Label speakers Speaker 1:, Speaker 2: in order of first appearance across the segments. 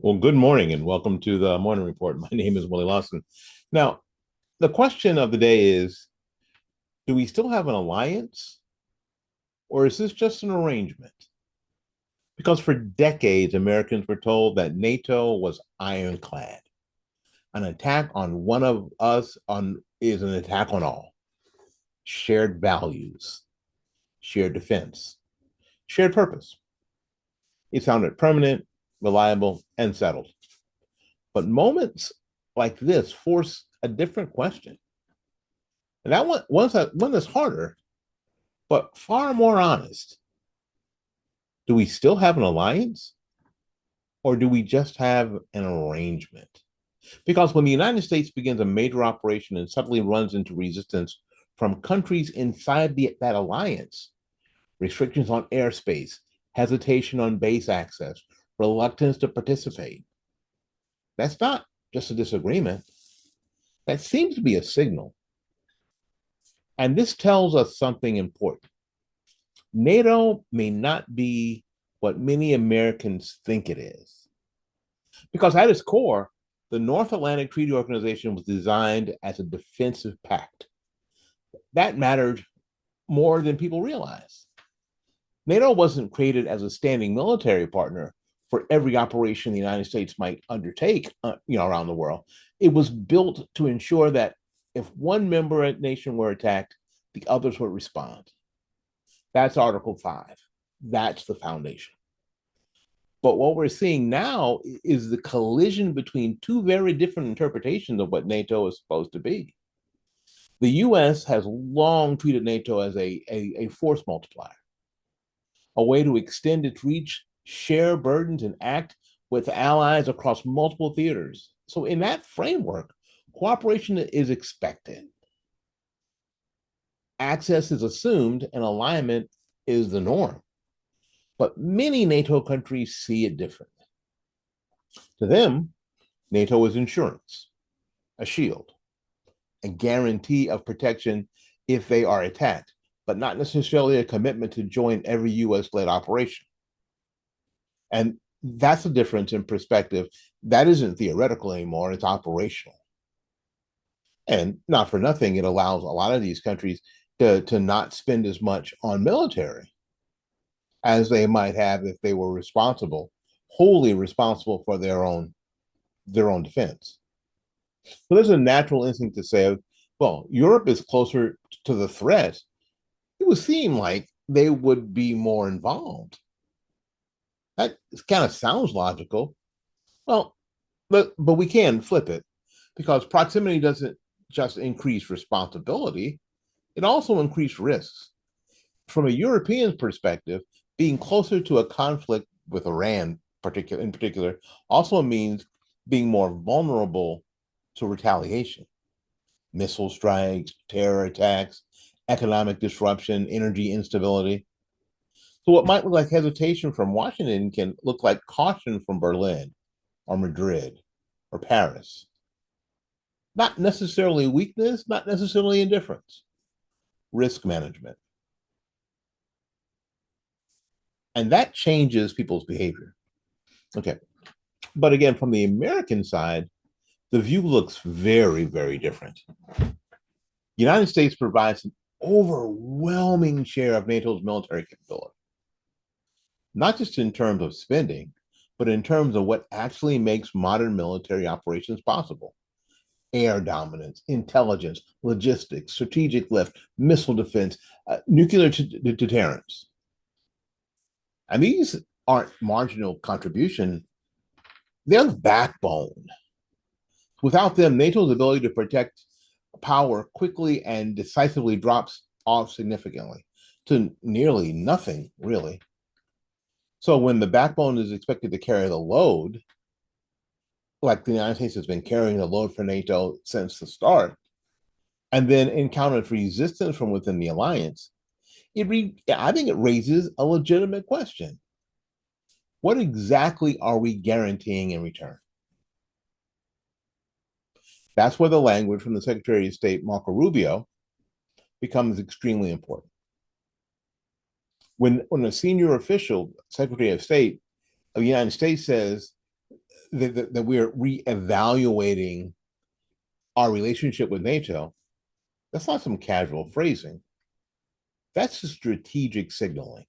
Speaker 1: Well, good morning and welcome to the morning report. My name is Willie Lawson. Now, the question of the day is, do we still have an alliance or is this just an arrangement? Because for decades, Americans were told that NATO was ironclad. An attack on one of us is an attack on all. Shared values, shared defense, shared purpose. It sounded permanent, reliable, and settled. But moments like this force a different question. And one that's harder, but far more honest. Do we still have an alliance? Or do we just have an arrangement? Because when the United States begins a major operation and suddenly runs into resistance from countries inside that alliance, restrictions on airspace, hesitation on base access, reluctance to participate, that's not just a disagreement. That seems to be a signal. And this tells us something important. NATO may not be what many Americans think it is. Because at its core, the North Atlantic Treaty Organization was designed as a defensive pact. That mattered more than people realize. NATO wasn't created as a standing military partner for every operation the United States might undertake, around the world. It was built to ensure that if one member nation were attacked, the others would respond. That's Article 5. That's the foundation. But what we're seeing now is the collision between two very different interpretations of what NATO is supposed to be. The US has long treated NATO as a force multiplier, a way to extend its reach, share burdens, and act with allies across multiple theaters. So, in that framework, cooperation is expected. Access is assumed, and alignment is the norm. But many NATO countries see it differently. To them, NATO is insurance, a shield, a guarantee of protection if they are attacked, but not necessarily a commitment to join every US led operation. And that's a difference in perspective. That isn't theoretical anymore, it's operational. And not for nothing, it allows a lot of these countries to not spend as much on military as they might have if they were wholly responsible for their own defense. So there's a natural instinct to say, well, Europe is closer to the threat. It would seem like they would be more involved. That kind of sounds logical. Well, but we can flip it because proximity doesn't just increase responsibility, it also increases risks. From a European perspective, being closer to a conflict with Iran in particular also means being more vulnerable to retaliation, missile strikes, terror attacks, economic disruption, energy instability. So what might look like hesitation from Washington can look like caution from Berlin or Madrid or Paris. Not necessarily weakness, not necessarily indifference, risk management. And that changes people's behavior. Okay. But again, from the American side, the view looks very, very different. The United States provides an overwhelming share of NATO's military capability, not just in terms of spending, but in terms of what actually makes modern military operations possible. Air dominance, intelligence, logistics, strategic lift, missile defense, nuclear deterrence. And these aren't marginal contribution, they're the backbone. Without them, NATO's ability to protect power quickly and decisively drops off significantly to nearly nothing, really. So when the backbone is expected to carry the load, like the United States has been carrying the load for NATO since the start, and then encountered resistance from within the alliance, I think it raises a legitimate question. What exactly are we guaranteeing in return? That's where the language from the Secretary of State, Marco Rubio, becomes extremely important. When a senior official, Secretary of State of the United States says that we're reevaluating our relationship with NATO, that's not some casual phrasing. That's a strategic signaling.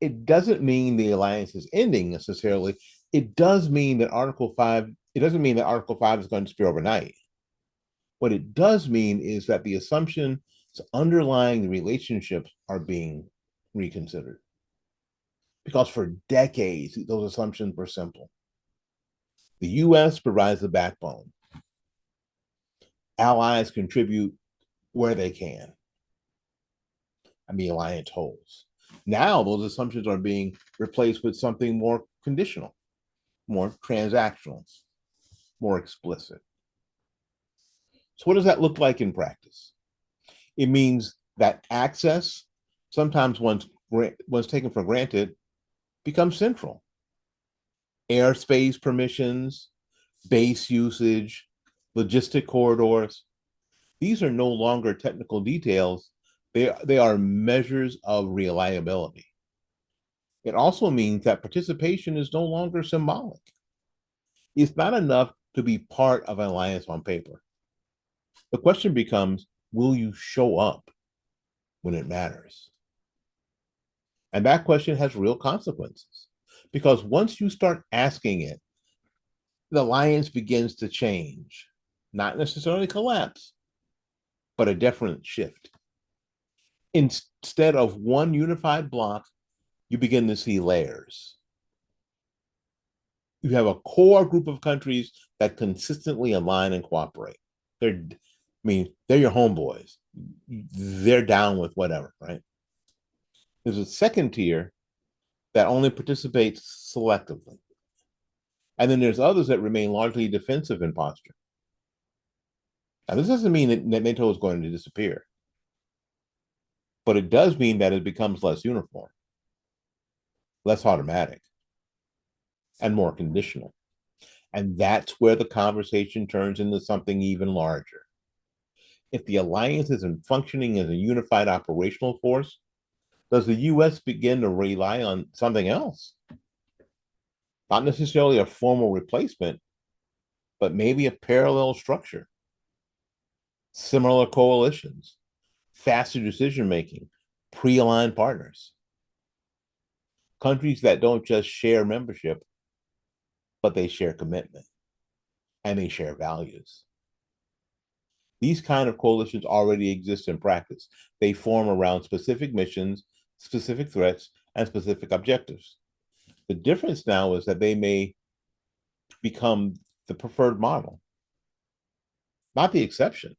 Speaker 1: It doesn't mean the alliance is ending necessarily. It does mean that Article 5, it doesn't mean that Article 5 is going to disappear overnight. What it does mean is that the assumptions underlying the relationships are being reconsidered. Because for decades, those assumptions were simple. The US provides the backbone. Allies contribute where they can, and the alliance holds. Now, those assumptions are being replaced with something more conditional, more transactional, more explicit. So, what does that look like in practice? It means that access, sometimes once taken for granted, becomes central. Airspace permissions, base usage, logistic corridors, these are no longer technical details. They are measures of reliability. It also means that participation is no longer symbolic. It's not enough to be part of an alliance on paper. The question becomes, will you show up when it matters? And that question has real consequences. Because once you start asking it, the alliance begins to change, not necessarily collapse, but a definite shift. Instead of one unified block, you begin to see layers. You have a core group of countries that consistently align and cooperate. They're your homeboys. They're down with whatever, right? There's a second tier that only participates selectively. And then there's others that remain largely defensive in posture. Now, this doesn't mean that NATO is going to disappear, but it does mean that it becomes less uniform, less automatic, and more conditional. And that's where the conversation turns into something even larger. If the alliance isn't functioning as a unified operational force, does the US begin to rely on something else? Not necessarily a formal replacement, but maybe a parallel structure, similar coalitions, faster decision making, pre aligned partners, countries that don't just share membership, but they share commitment and they share values. These kind of coalitions already exist in practice. They form around specific missions, specific threats, and specific objectives. The difference now is that they may become the preferred model, not the exception.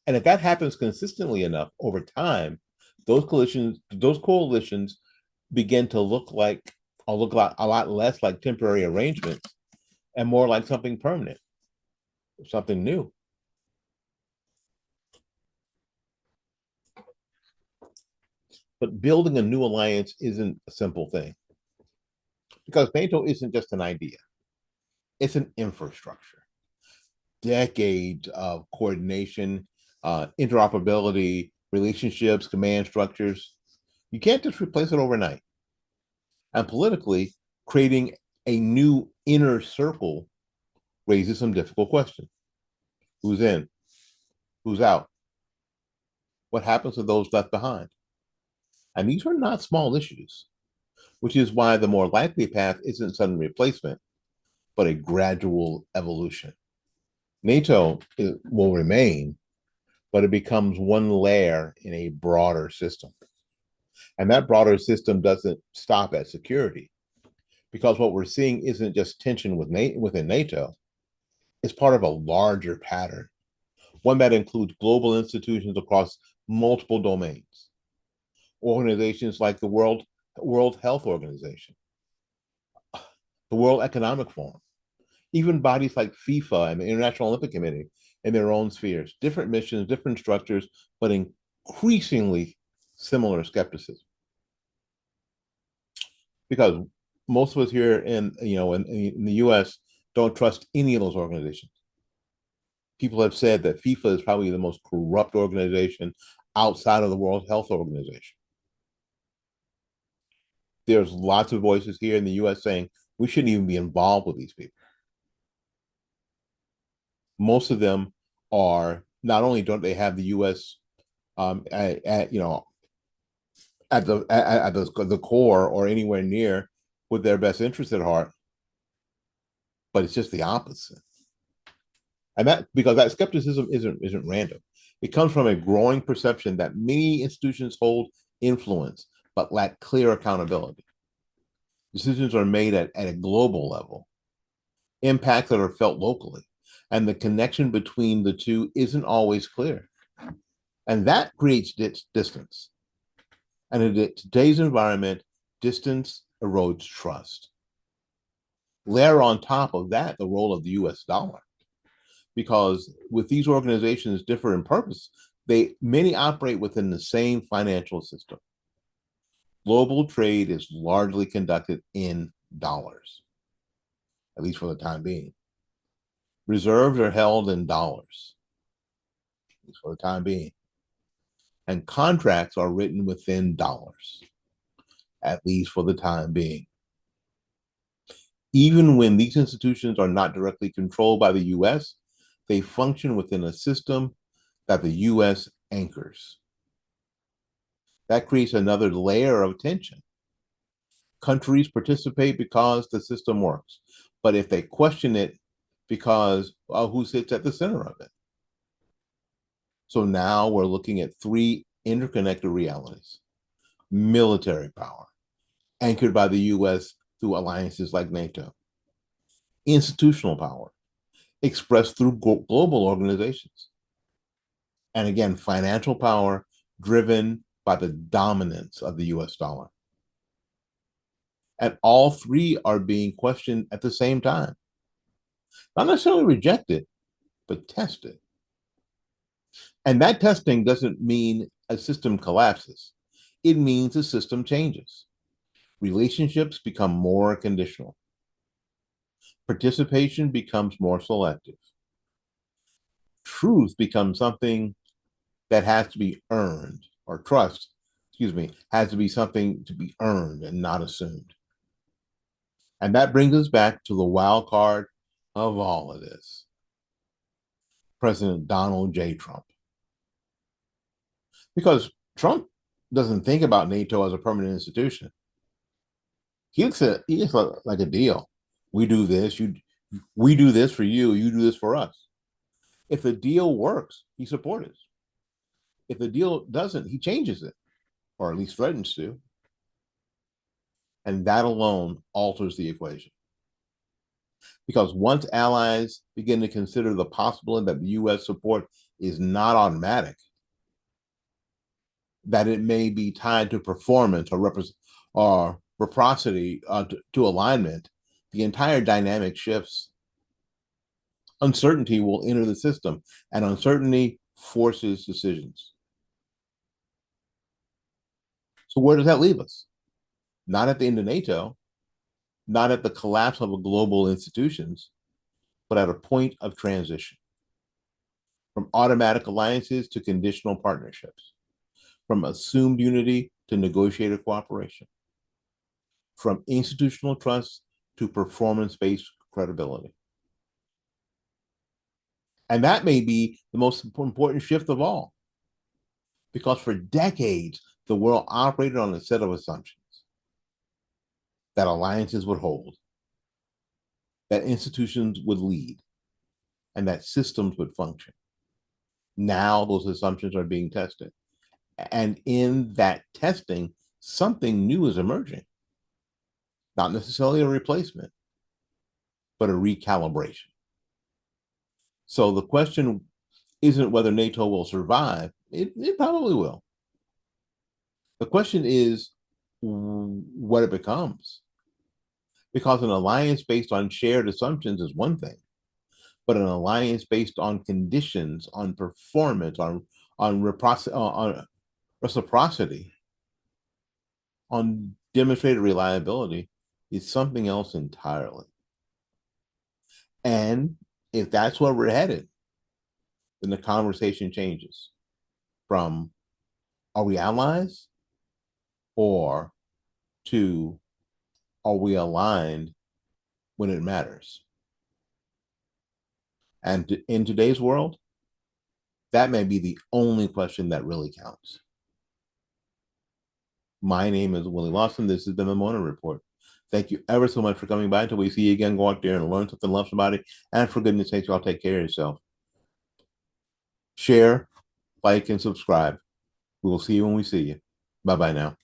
Speaker 1: And if that happens consistently enough over time, those coalitions begin to look a lot less like temporary arrangements and more like something permanent, something new. But building a new alliance isn't a simple thing because NATO isn't just an idea, it's an infrastructure. Decades of coordination, interoperability, relationships, command structures. You can't just replace it overnight. And politically, creating a new inner circle raises some difficult questions. Who's in? Who's out? What happens to those left behind? And these are not small issues, which is why the more likely path isn't sudden replacement, but a gradual evolution. NATO will remain, but it becomes one layer in a broader system. And that broader system doesn't stop at security, because what we're seeing isn't just tension within NATO, it's part of a larger pattern, one that includes global institutions across multiple domains. Organizations like the World Health Organization, the World Economic Forum, even bodies like FIFA and the International Olympic Committee in their own spheres, different missions, different structures, but increasingly similar skepticism. Because most of us here in the US don't trust any of those organizations. People have said that FIFA is probably the most corrupt organization outside of the World Health Organization. There's lots of voices here in the US saying We shouldn't even be involved with these people. Most of them are not only don't they have the U.S. At you know at the core or anywhere near with their best interest at heart, but it's just the opposite. And that because that skepticism isn't random. It comes from a growing perception that many institutions hold influence but lack clear accountability. Decisions are made at a global level, impacts that are felt locally, and the connection between the two isn't always clear. And that creates distance. And in today's environment, distance erodes trust. Layer on top of that the role of the US dollar, because with these organizations differ in purpose, many operate within the same financial system. Global trade is largely conducted in dollars, at least for the time being. Reserves are held in dollars, at least for the time being. And contracts are written within dollars, at least for the time being. Even when these institutions are not directly controlled by the US, they function within a system that the US anchors. That creates another layer of tension. Countries participate because the system works, but if they question it, because who sits at the center of it? So now we're looking at three interconnected realities: military power, anchored by the US through alliances like NATO; institutional power, expressed through global organizations; and again, financial power driven by the dominance of the US dollar. And all three are being questioned at the same time. Not necessarily rejected, but tested. And that testing doesn't mean a system collapses. It means the system changes. Relationships become more conditional. Participation becomes more selective. Truth becomes something that has to be earned, or trust, has to be something to be earned and not assumed. And that brings us back to the wild card of all of this: President Donald J. Trump. Because Trump doesn't think about NATO as a permanent institution. He looks at it like a deal. We do this, we do this for you, you do this for us. If the deal works, he supports it. If the deal doesn't, he changes it, or at least threatens to. And that alone alters the equation. Because once allies begin to consider the possibility that the US support is not automatic, that it may be tied to performance or reciprocity to alignment, the entire dynamic shifts. Uncertainty will enter the system, and uncertainty forces decisions. So where does that leave us? Not at the end of NATO, not at the collapse of global institutions, but at a point of transition. From automatic alliances to conditional partnerships, from assumed unity to negotiated cooperation, from institutional trust to performance-based credibility. And that may be the most important shift of all, because for decades, the world operated on a set of assumptions: that alliances would hold, that institutions would lead, and that systems would function. Now those assumptions are being tested. And in that testing, something new is emerging. Not necessarily a replacement, but a recalibration. So the question isn't whether NATO will survive. It probably will. The question is what it becomes. Because an alliance based on shared assumptions is one thing, but an alliance based on conditions, on performance, on reciprocity, on demonstrated reliability is something else entirely. And if that's where we're headed, then the conversation changes from are we allies, or to are we aligned when it matters. And in today's world, that may be the only question that really counts. My name is Willie Lawson. This has been the Morning Report. Thank you ever so much for coming by. Until we see you again, go out there and learn something, love somebody. And for goodness sakes, y'all take care of yourself. Share, like, and subscribe. We will see you when we see you. Bye-bye now.